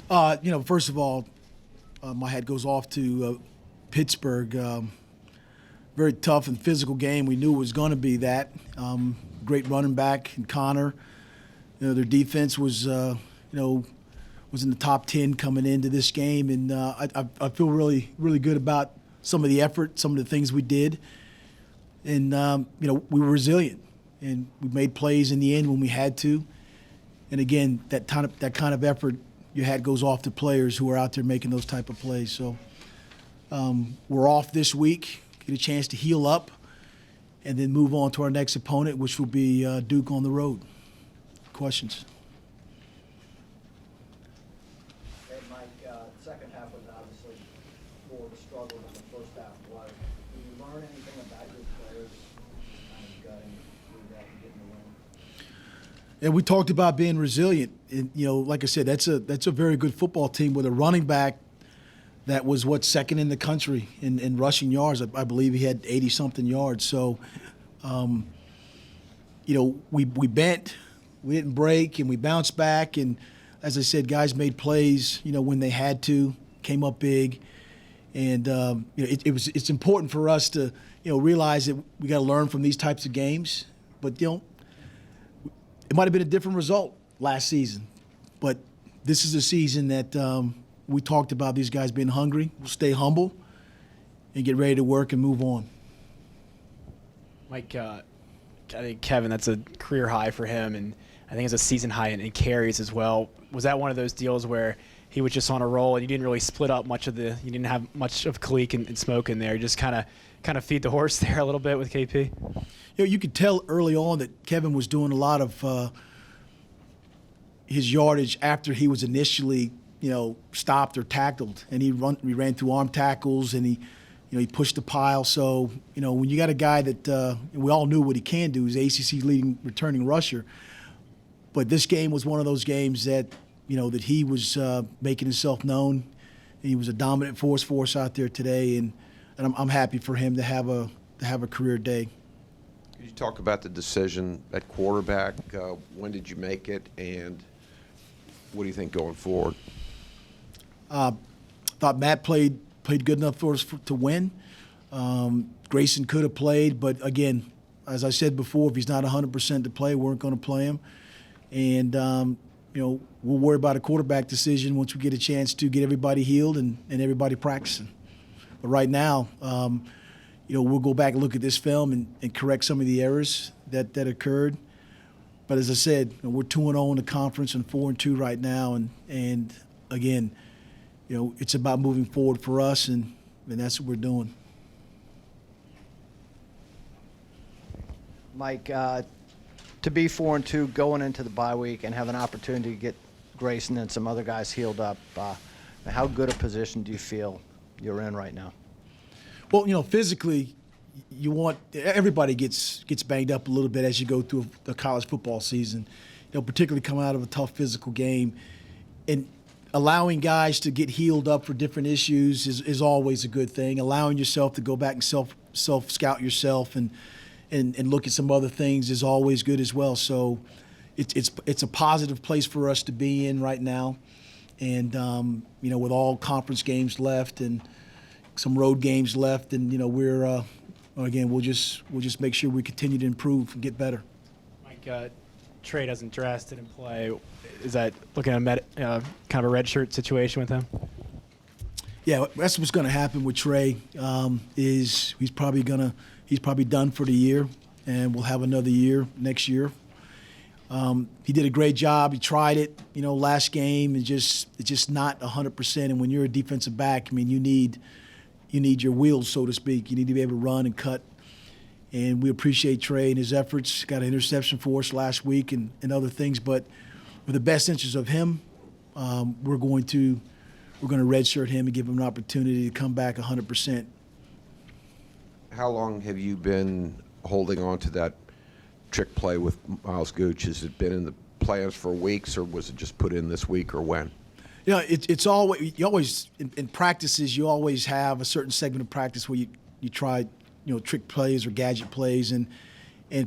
First of all, my hat goes off to Pittsburgh. Very tough and physical game. We knew it was going to be that. Great running back in Connor. Their defense was, was in the top 10 coming into this game, and I feel really, really good about some of the effort, some of the things we did, and we were resilient, and we made plays in the end when we had to. And again, that kind of effort your hat goes off to players who are out there making those type of plays. So we're off this week, get a chance to heal up, and then move on to our next opponent, which will be Duke on the road. Questions? Hey, Mike, second half was obviously more of a struggle than the first half was. Did you learn anything about your players kind of gutting through that and getting the win? Yeah, we talked about being resilient. And, like I said, that's a very good football team with a running back that was, second in the country in rushing yards. I believe he had 80-something yards. So, we bent, we didn't break, and we bounced back. And as I said, guys made plays, when they had to, came up big. And, it's important for us to, realize that we got to learn from these types of games. But, it might have been a different result last season. But this is a season that we talked about these guys being hungry. We'll stay humble and get ready to work and move on. Mike, I think Kevin, that's a career high for him, and I think it's a season high in carries as well. Was that one of those deals where he was just on a roll and you didn't really split up you didn't have much of Kalik and Smoke in there? You just kind of feed the horse there a little bit with KP? You could tell early on that Kevin was doing a lot of his yardage after he was initially, stopped or tackled, and he ran through arm tackles, and he pushed the pile. So, when you got a guy that we all knew what he can do, he's ACC leading returning rusher. But this game was one of those games that, that he was making himself known. He was a dominant force for us out there today, and I'm happy for him to have a career day. Could you talk about the decision at quarterback? When did you make it, and what do you think going forward? Thought Matt played good enough for us to win. Grayson could have played, but again, as I said before, if he's not 100% to play, we weren't going to play him. And we'll worry about a quarterback decision once we get a chance to get everybody healed and everybody practicing. But right now, we'll go back and look at this film and correct some of the errors that occurred. But as I said, we're 2-0 in the conference and 4-2 right now, and again, it's about moving forward for us, and that's what we're doing. Mike, to be 4-2 going into the bye week and have an opportunity to get Grayson and some other guys healed up, how good a position do you feel you're in right now? Well, physically, everybody gets banged up a little bit as you go through the college football season, particularly coming out of a tough physical game. And allowing guys to get healed up for different issues is always a good thing. Allowing yourself to go back and self-scout yourself and look at some other things is always good as well. So it's a positive place for us to be in right now. And, with all conference games left and some road games left, and, we'll just make sure we continue to improve and get better. Mike, Trey doesn't dress, didn't play. Is that looking at kind of a red shirt situation with him? Yeah, that's what's going to happen with Trey. Is he's probably done for the year, and we'll have another year next year. He did a great job. He tried it, last game, and it's just not 100%. And when you're a defensive back, you need your wheels, so to speak. You need to be able to run and cut. And we appreciate Trey and his efforts. Got an interception for us last week and other things. But with the best interest of him, we're going to redshirt him and give him an opportunity to come back 100%. How long have you been holding on to that trick play with Miles Gooch? Has it been in the plans for weeks, or was it just put in this week, or when? It's always in practices. You always have a certain segment of practice where you try trick plays or gadget plays, and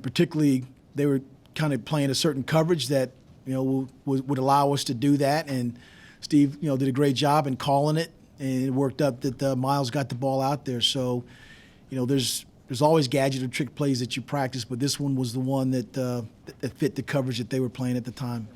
particularly they were kind of playing a certain coverage that would allow us to do that. And Steve, did a great job in calling it, and it worked out that Miles got the ball out there. So, there's always gadget or trick plays that you practice, but this one was the one that fit the coverage that they were playing at the time.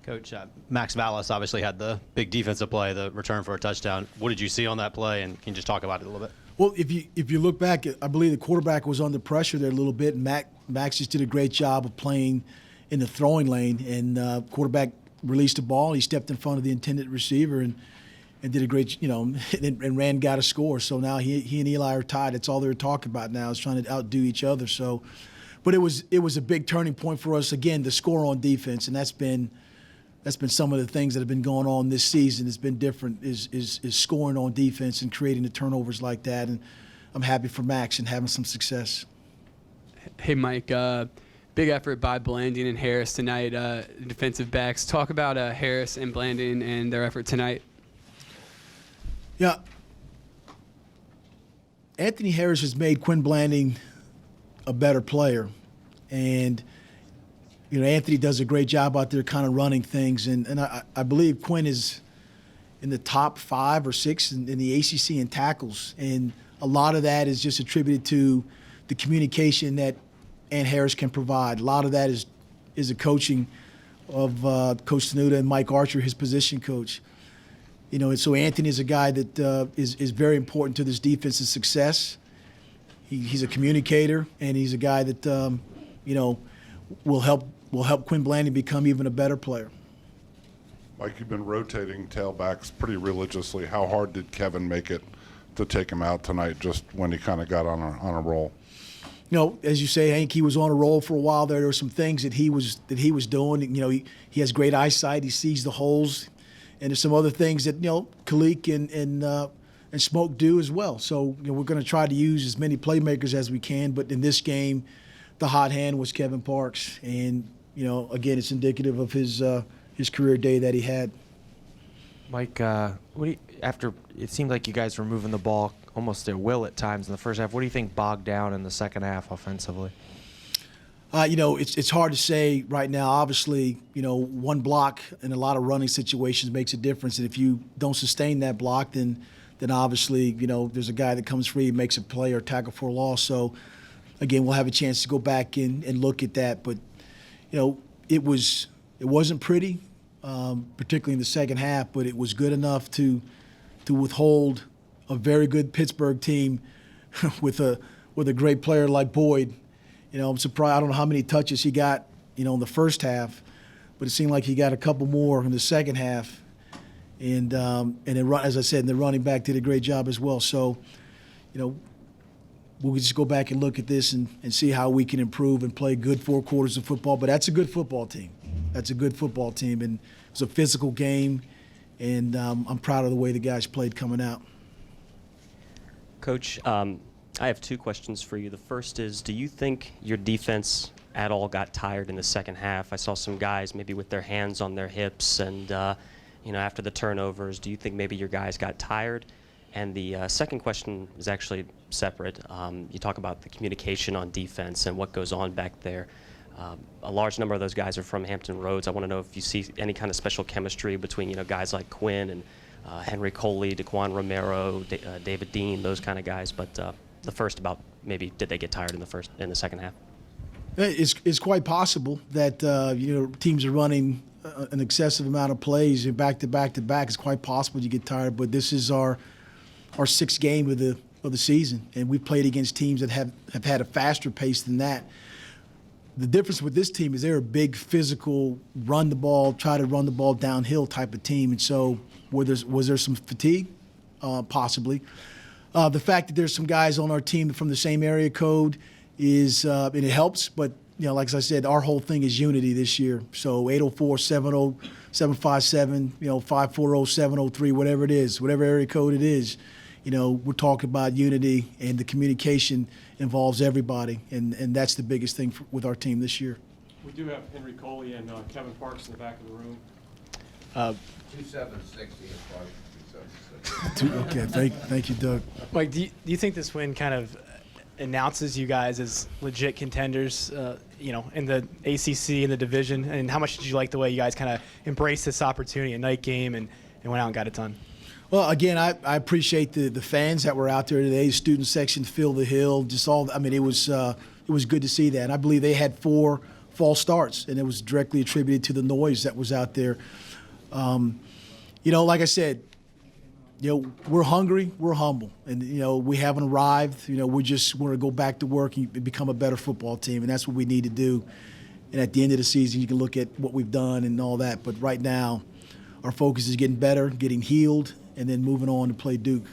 Coach, Max Vallis obviously had the big defensive play, the return for a touchdown. What did you see on that play, and can you just talk about it a little bit? Well, if you look back, I believe the quarterback was under pressure there a little bit, and Max just did a great job of playing in the throwing lane, and quarterback released the ball. He stepped in front of the intended receiver and did a great, and got a score. So now he and Eli are tied. That's all they're talking about now, is trying to outdo each other. So, but it was a big turning point for us, again, to score on defense, and that's been some of the things that have been going on this season. It's been different, is scoring on defense and creating the turnovers like that. And I'm happy for Max and having some success. Hey, Mike, big effort by Blanding and Harris tonight, defensive backs. Talk about Harris and Blanding and their effort tonight. Yeah. Anthony Harris has made Quinn Blanding a better player. And Anthony does a great job out there kind of running things. And I believe Quinn is in the top 5 or 6 in the ACC in tackles. And a lot of that is just attributed to the communication that Ant Harris can provide. A lot of that is the coaching of Coach Tenuta and Mike Archer, his position coach. And so Anthony is a guy that is very important to this defense's success. He's a communicator, and he's a guy that, will help Quinn Blanding become even a better player. Mike, you've been rotating tailbacks pretty religiously. How hard did Kevin make it to take him out tonight, just when he kind of got on a roll? As you say, Hank, he was on a roll for a while there. There were some things that he was doing. He has great eyesight. He sees the holes, and there's some other things that Kalik and Smoke do as well. So we're going to try to use as many playmakers as we can. But in this game, the hot hand was Kevin Parks, and again, it's indicative of his career day that he had. Mike, after it seemed like you guys were moving the ball almost at will at times in the first half, what do you think bogged down in the second half offensively? It's hard to say right now. Obviously, one block in a lot of running situations makes a difference, and if you don't sustain that block, then obviously, there's a guy that comes free and makes a play or tackle for a loss. So, again, we'll have a chance to go back and look at that. But, it wasn't pretty, particularly in the second half, but it was good enough to withhold a very good Pittsburgh team with a great player like Boyd. I'm surprised. I don't know how many touches he got, in the first half, but it seemed like he got a couple more in the second half. And then, as I said, the running back did a great job as well. So, we'll just go back and look at this and see how we can improve and play good 4 quarters of football. But that's a good football team. That's a good football team. And it was a physical game, and I'm proud of the way the guys played coming out. Coach, I have 2 questions for you. The first is, do you think your defense at all got tired in the second half? I saw some guys maybe with their hands on their hips and, after the turnovers. Do you think maybe your guys got tired? And the second question is actually separate. You talk about the communication on defense and what goes on back there. A large number of those guys are from Hampton Roads. I want to know if you see any kind of special chemistry between, guys like Quinn and Henry Coley, Daquan Romero, David Dean, those kind of guys. But the first about maybe did they get tired in the second half? It's quite possible that teams are running an excessive amount of plays back to back to back. It's quite possible you get tired, but this is our 6th game of the season, and we played against teams that have had a faster pace than that. The difference with this team is they're a big physical, try to run the ball downhill type of team, and so was there some fatigue? Possibly. The fact that there's some guys on our team from the same area code and it helps, but like I said, our whole thing is unity this year. So 804-70, 757, 540, 703, whatever it is, whatever area code it is, we're talking about unity, and the communication involves everybody, and that's the biggest thing with our team this year. We do have Henry Coley and Kevin Parks in the back of the room. 2760 and 5. Okay, thank you, Doug. Mike, do you think this win kind of announces you guys as legit contenders, in the ACC, in the division? And how much did you like the way you guys kind of embraced this opportunity, a night game, and went out and got it done? Well, again, I appreciate the fans that were out there today. The student section filled the hill. It was good to see that. And I believe they had 4 false starts, and it was directly attributed to the noise that was out there. Like I said, we're hungry, we're humble, and we haven't arrived. We just want to go back to work and become a better football team, and that's what we need to do. And at the end of the season, you can look at what we've done and all that. But right now, our focus is getting better, getting healed, and then moving on to play Duke.